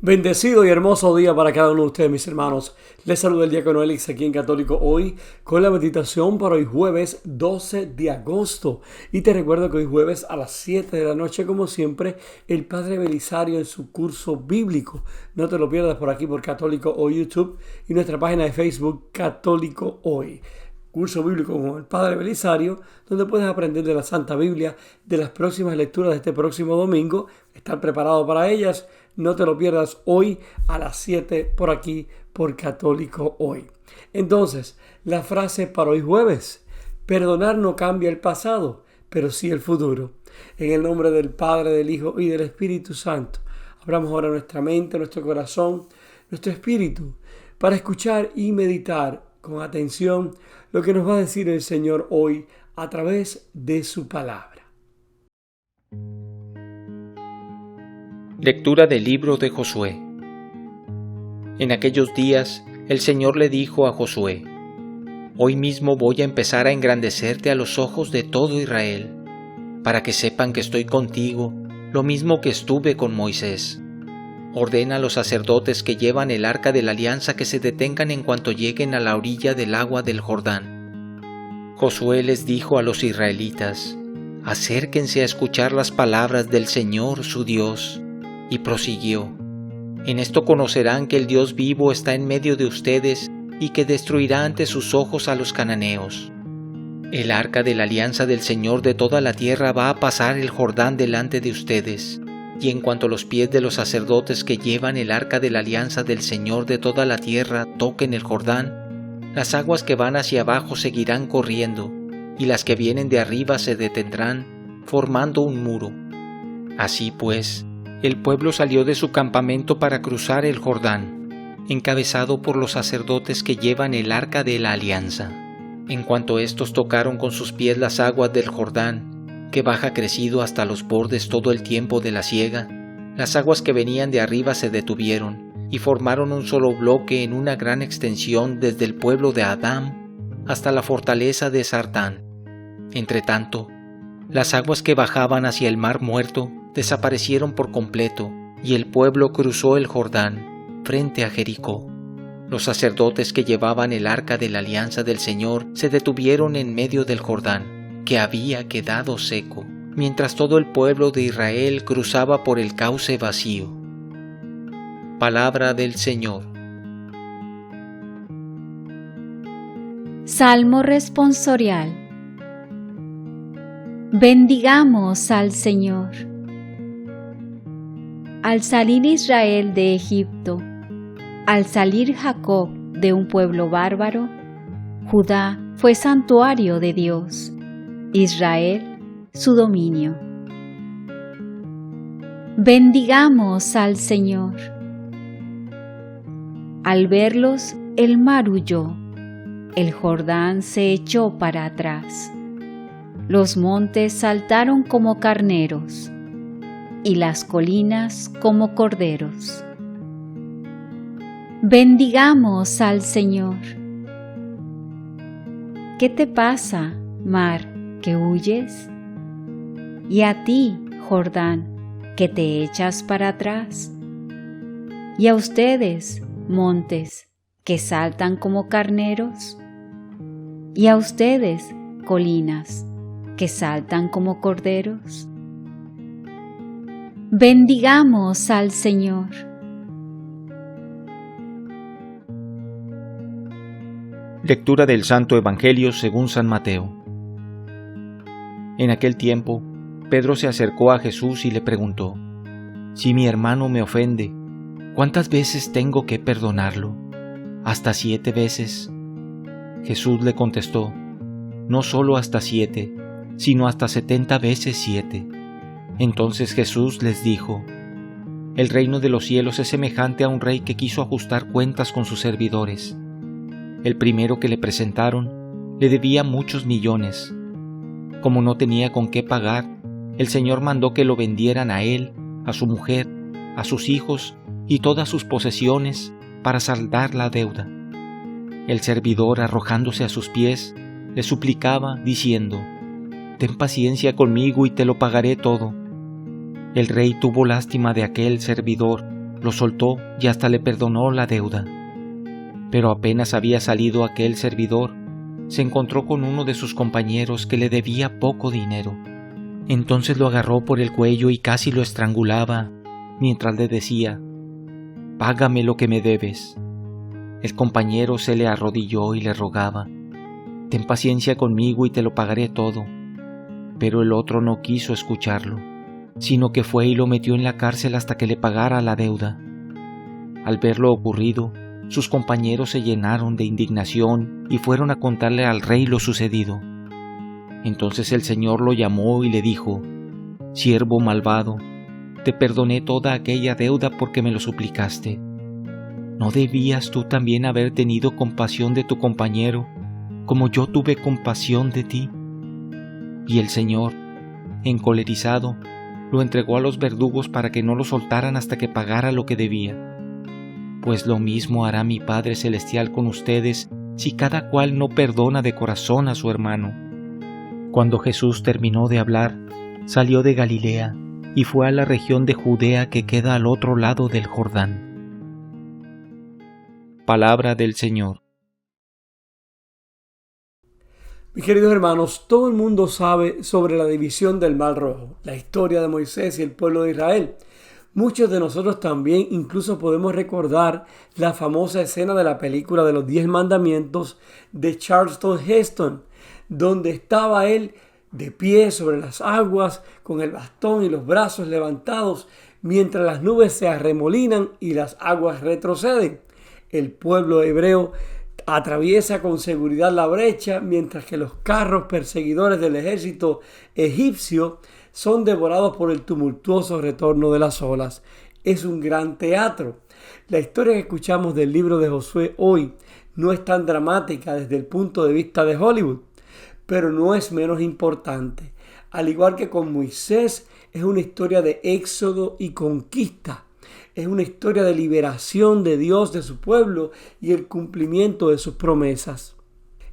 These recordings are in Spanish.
Bendecido y hermoso día para cada uno de ustedes, mis hermanos. Les saluda el diácono Elix aquí en Católico Hoy con la meditación para hoy jueves 12 de agosto. Y te recuerdo que hoy jueves a las 7 de la noche, como siempre, el Padre Belisario en su curso bíblico. No te lo pierdas por aquí por Católico Hoy YouTube y nuestra página de Facebook Católico Hoy. Curso bíblico con el Padre Belisario, donde puedes aprender de la Santa Biblia, de las próximas lecturas de este próximo domingo, estar preparado para ellas. No te lo pierdas hoy a las 7 por aquí, por Católico Hoy. Entonces, la frase para hoy jueves: perdonar no cambia el pasado, pero sí el futuro. En el nombre del Padre, del Hijo y del Espíritu Santo, abramos ahora nuestra mente, nuestro corazón, nuestro espíritu, para escuchar y meditar con atención lo que nos va a decir el Señor hoy a través de su palabra. Lectura del libro de Josué. En aquellos días el Señor le dijo a Josué: Hoy mismo voy a empezar a engrandecerte a los ojos de todo Israel, para que sepan que estoy contigo, lo mismo que estuve con Moisés. Ordena a los sacerdotes que llevan el arca de la alianza que se detengan en cuanto lleguen a la orilla del agua del Jordán. Josué les dijo a los israelitas: Acérquense a escuchar las palabras del Señor su Dios. Y prosiguió: En esto conocerán que el Dios vivo está en medio de ustedes y que destruirá ante sus ojos a los cananeos. El arca de la alianza del Señor de toda la tierra va a pasar el Jordán delante de ustedes, y en cuanto los pies de los sacerdotes que llevan el arca de la alianza del Señor de toda la tierra toquen el Jordán, las aguas que van hacia abajo seguirán corriendo, y las que vienen de arriba se detendrán, formando un muro. Así pues, el pueblo salió de su campamento para cruzar el Jordán, encabezado por los sacerdotes que llevan el arca de la alianza. En cuanto estos tocaron con sus pies las aguas del Jordán, que baja crecido hasta los bordes todo el tiempo de la siega, las aguas que venían de arriba se detuvieron y formaron un solo bloque en una gran extensión desde el pueblo de Adam hasta la fortaleza de Sartán. Entretanto, las aguas que bajaban hacia el mar muerto desaparecieron por completo, y el pueblo cruzó el Jordán frente a Jericó. Los sacerdotes que llevaban el arca de la alianza del Señor se detuvieron en medio del Jordán, que había quedado seco, mientras todo el pueblo de Israel cruzaba por el cauce vacío. Palabra del Señor. Salmo responsorial. Bendigamos al Señor. Al salir Israel de Egipto, al salir Jacob de un pueblo bárbaro, Judá fue santuario de Dios, Israel su dominio. Bendigamos al Señor. Al verlos, el mar huyó, el Jordán se echó para atrás. Los montes saltaron como carneros, y las colinas como corderos. Bendigamos al Señor. ¿Qué te pasa, mar, que huyes? Y a ti, Jordán, que te echas para atrás. Y a ustedes, montes, que saltan como carneros. Y a ustedes, colinas, que saltan como corderos. Bendigamos al Señor. Lectura del Santo Evangelio según San Mateo. En aquel tiempo, Pedro se acercó a Jesús y le preguntó: Si mi hermano me ofende, ¿cuántas veces tengo que perdonarlo? ¿Hasta 7 veces? Jesús le contestó: No solo hasta 7, sino hasta 70 veces 7. Entonces Jesús les dijo: El reino de los cielos es semejante a un rey que quiso ajustar cuentas con sus servidores. El primero que le presentaron le debía muchos millones. Como no tenía con qué pagar, el Señor mandó que lo vendieran a él, a su mujer, a sus hijos y todas sus posesiones para saldar la deuda. El servidor, arrojándose a sus pies, le suplicaba diciendo: Ten paciencia conmigo y te lo pagaré todo. El rey tuvo lástima de aquel servidor Lo soltó y hasta le perdonó la deuda. Pero apenas había salido aquel servidor, se encontró con uno de sus compañeros que le debía poco dinero. Entonces lo agarró por el cuello y casi lo estrangulaba, mientras le decía: «Págame lo que me debes». El compañero se le arrodilló y le rogaba: «Ten paciencia conmigo y te lo pagaré todo». Pero el otro no quiso escucharlo, sino que fue y lo metió en la cárcel hasta que le pagara la deuda. Al ver lo ocurrido, sus compañeros se llenaron de indignación y fueron a contarle al rey lo sucedido. Entonces el Señor lo llamó y le dijo: «Siervo malvado, te perdoné toda aquella deuda porque me lo suplicaste. ¿No debías tú también haber tenido compasión de tu compañero, como yo tuve compasión de ti?» Y el Señor, encolerizado, lo entregó a los verdugos para que no lo soltaran hasta que pagara lo que debía. Pues lo mismo hará mi Padre Celestial con ustedes si cada cual no perdona de corazón a su hermano. Cuando Jesús terminó de hablar, salió de Galilea y fue a la región de Judea que queda al otro lado del Jordán. Palabra del Señor. Mis queridos hermanos, todo el mundo sabe sobre la división del Mar Rojo, la historia de Moisés y el pueblo de Israel. Muchos de nosotros también incluso podemos recordar la famosa escena de la película de los 10 mandamientos de Charlton Heston, donde estaba él de pie sobre las aguas con el bastón y los brazos levantados mientras las nubes se arremolinan y las aguas retroceden. El pueblo hebreo atraviesa con seguridad la brecha mientras que los carros perseguidores del ejército egipcio son devorados por el tumultuoso retorno de las olas. Es un gran teatro. La historia que escuchamos del libro de Josué hoy no es tan dramática desde el punto de vista de Hollywood, pero no es menos importante. Al igual que con Moisés, es una historia de éxodo y conquista. Es una historia de liberación de Dios de su pueblo y el cumplimiento de sus promesas.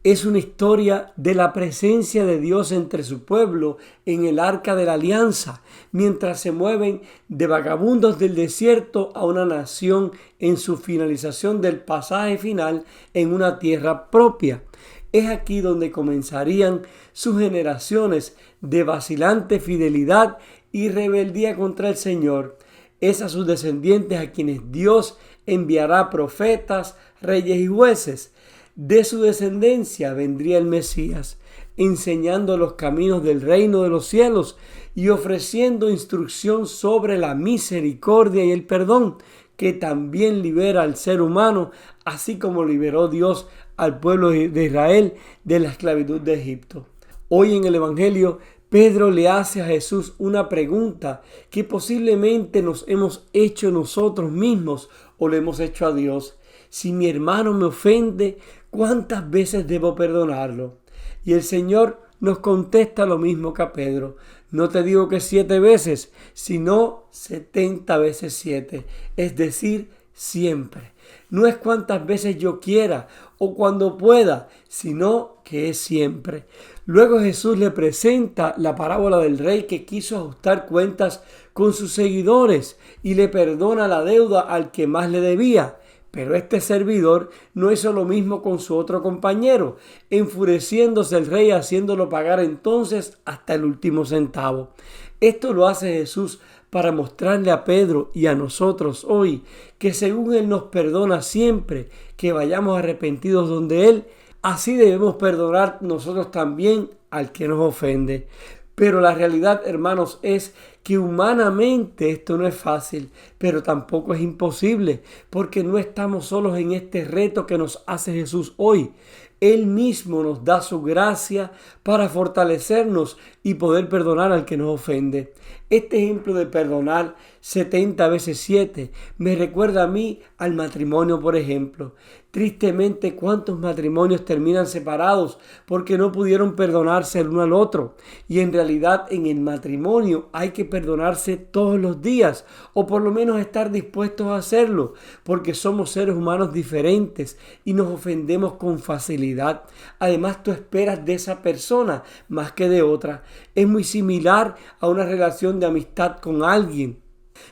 Es una historia de la presencia de Dios entre su pueblo en el arca de la alianza, mientras se mueven de vagabundos del desierto a una nación en su finalización del pasaje final en una tierra propia. Es aquí donde comenzarían sus generaciones de vacilante fidelidad y rebeldía contra el Señor. Es a sus descendientes a quienes Dios enviará profetas, reyes y jueces. De su descendencia vendría el Mesías, enseñando los caminos del reino de los cielos y ofreciendo instrucción sobre la misericordia y el perdón, que también libera al ser humano, así como liberó Dios al pueblo de Israel de la esclavitud de Egipto. Hoy en el Evangelio, Pedro le hace a Jesús una pregunta que posiblemente nos hemos hecho nosotros mismos o le hemos hecho a Dios. Si mi hermano me ofende, ¿cuántas veces debo perdonarlo? Y el Señor nos contesta lo mismo que a Pedro. No te digo que 7 veces, sino 70 veces 7. Es decir, siempre. No es cuantas veces yo quiera o cuando pueda, sino que es siempre. Luego Jesús le presenta la parábola del rey que quiso ajustar cuentas con sus seguidores y le perdona la deuda al que más le debía. Pero este servidor no hizo lo mismo con su otro compañero, enfureciéndose el rey haciéndolo pagar entonces hasta el último centavo. Esto lo hace Jesús para mostrarle a Pedro y a nosotros hoy que según Él nos perdona siempre que vayamos arrepentidos donde Él, así debemos perdonar nosotros también al que nos ofende. Pero la realidad, hermanos, es que humanamente esto no es fácil, pero tampoco es imposible, porque no estamos solos en este reto que nos hace Jesús hoy. Él mismo nos da su gracia para fortalecernos y poder perdonar al que nos ofende. Este ejemplo de perdonar 70 veces 7 me recuerda a mí al matrimonio, por ejemplo. Tristemente, ¿cuántos matrimonios terminan separados porque no pudieron perdonarse el uno al otro? Y en realidad en el matrimonio hay que perdonarse todos los días, o por lo menos estar dispuestos a hacerlo, porque somos seres humanos diferentes y nos ofendemos con facilidad. Además, tú esperas de esa persona más que de otra. Es muy similar a una relación de amistad con alguien.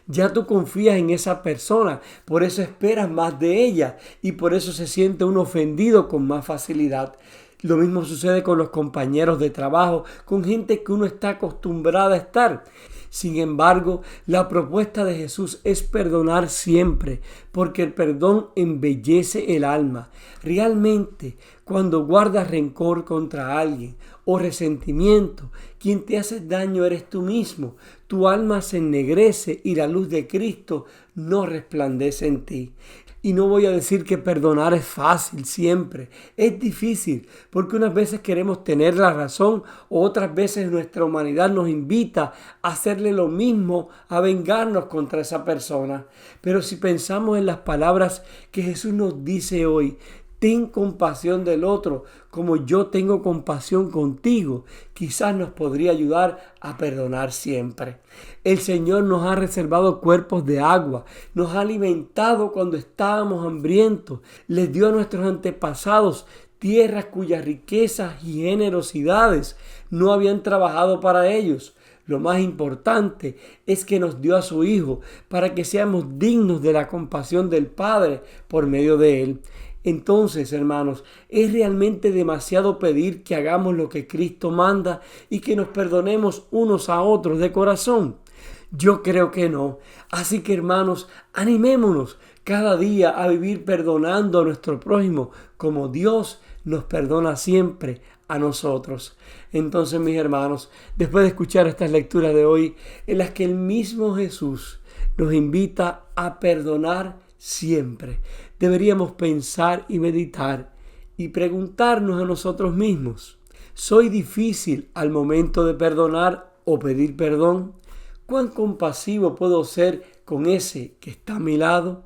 Ya tú confías en esa persona, por eso esperas más de ella y por eso se siente uno ofendido con más facilidad. Lo mismo sucede con los compañeros de trabajo, con gente que uno está acostumbrada a estar. Sin embargo, la propuesta de Jesús es perdonar siempre, porque el perdón embellece el alma. Realmente, cuando guardas rencor contra alguien o resentimiento, quien te hace daño eres tú mismo. Tu alma se ennegrece y la luz de Cristo no resplandece en ti. Y no voy a decir que perdonar es fácil siempre. Es difícil porque unas veces queremos tener la razón, o otras veces nuestra humanidad nos invita a hacerle lo mismo, a vengarnos contra esa persona. Pero si pensamos en las palabras que Jesús nos dice hoy, ten compasión del otro como yo tengo compasión contigo, quizás nos podría ayudar a perdonar siempre. El Señor nos ha reservado cuerpos de agua, nos ha alimentado cuando estábamos hambrientos, les dio a nuestros antepasados tierras cuyas riquezas y generosidades no habían trabajado para ellos. Lo más importante es que nos dio a su Hijo para que seamos dignos de la compasión del Padre por medio de Él. Entonces, hermanos, es realmente demasiado pedir que hagamos lo que Cristo manda y que nos perdonemos unos a otros de corazón. Yo creo que no. Así que, hermanos, animémonos cada día a vivir perdonando a nuestro prójimo como Dios nos perdona siempre a nosotros. Entonces, mis hermanos, después de escuchar estas lecturas de hoy, en las que el mismo Jesús nos invita a perdonar siempre, deberíamos pensar y meditar y preguntarnos a nosotros mismos: ¿soy difícil al momento de perdonar o pedir perdón? ¿Cuán compasivo puedo ser con ese que está a mi lado?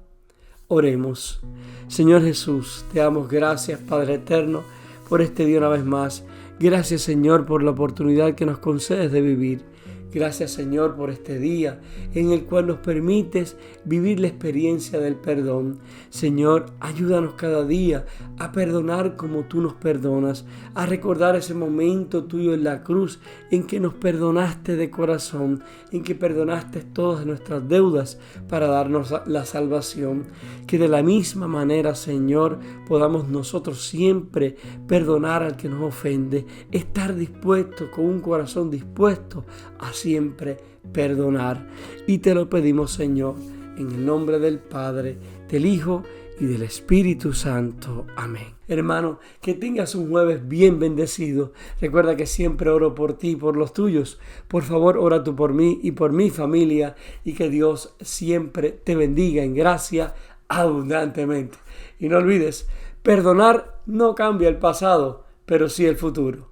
Oremos. Señor Jesús, te damos gracias, Padre eterno, por este día una vez más. Gracias, Señor, por la oportunidad que nos concedes de vivir. Gracias, Señor, por este día en el cual nos permites vivir la experiencia del perdón. Señor, ayúdanos cada día a perdonar como tú nos perdonas, a recordar ese momento tuyo en la cruz en que nos perdonaste de corazón, en que perdonaste todas nuestras deudas para darnos la salvación. Que de la misma manera, Señor, podamos nosotros siempre perdonar al que nos ofende, estar dispuestos, con un corazón dispuesto a siempre perdonar. Y te lo pedimos, Señor, en el nombre del Padre, del Hijo y del Espíritu Santo. Amén. Hermano, que tengas un jueves bien bendecido. Recuerda que siempre oro por ti y por los tuyos. Por favor, ora tú por mí y por mi familia, y que Dios siempre te bendiga en gracia abundantemente. Y no olvides, perdonar no cambia el pasado, pero sí el futuro.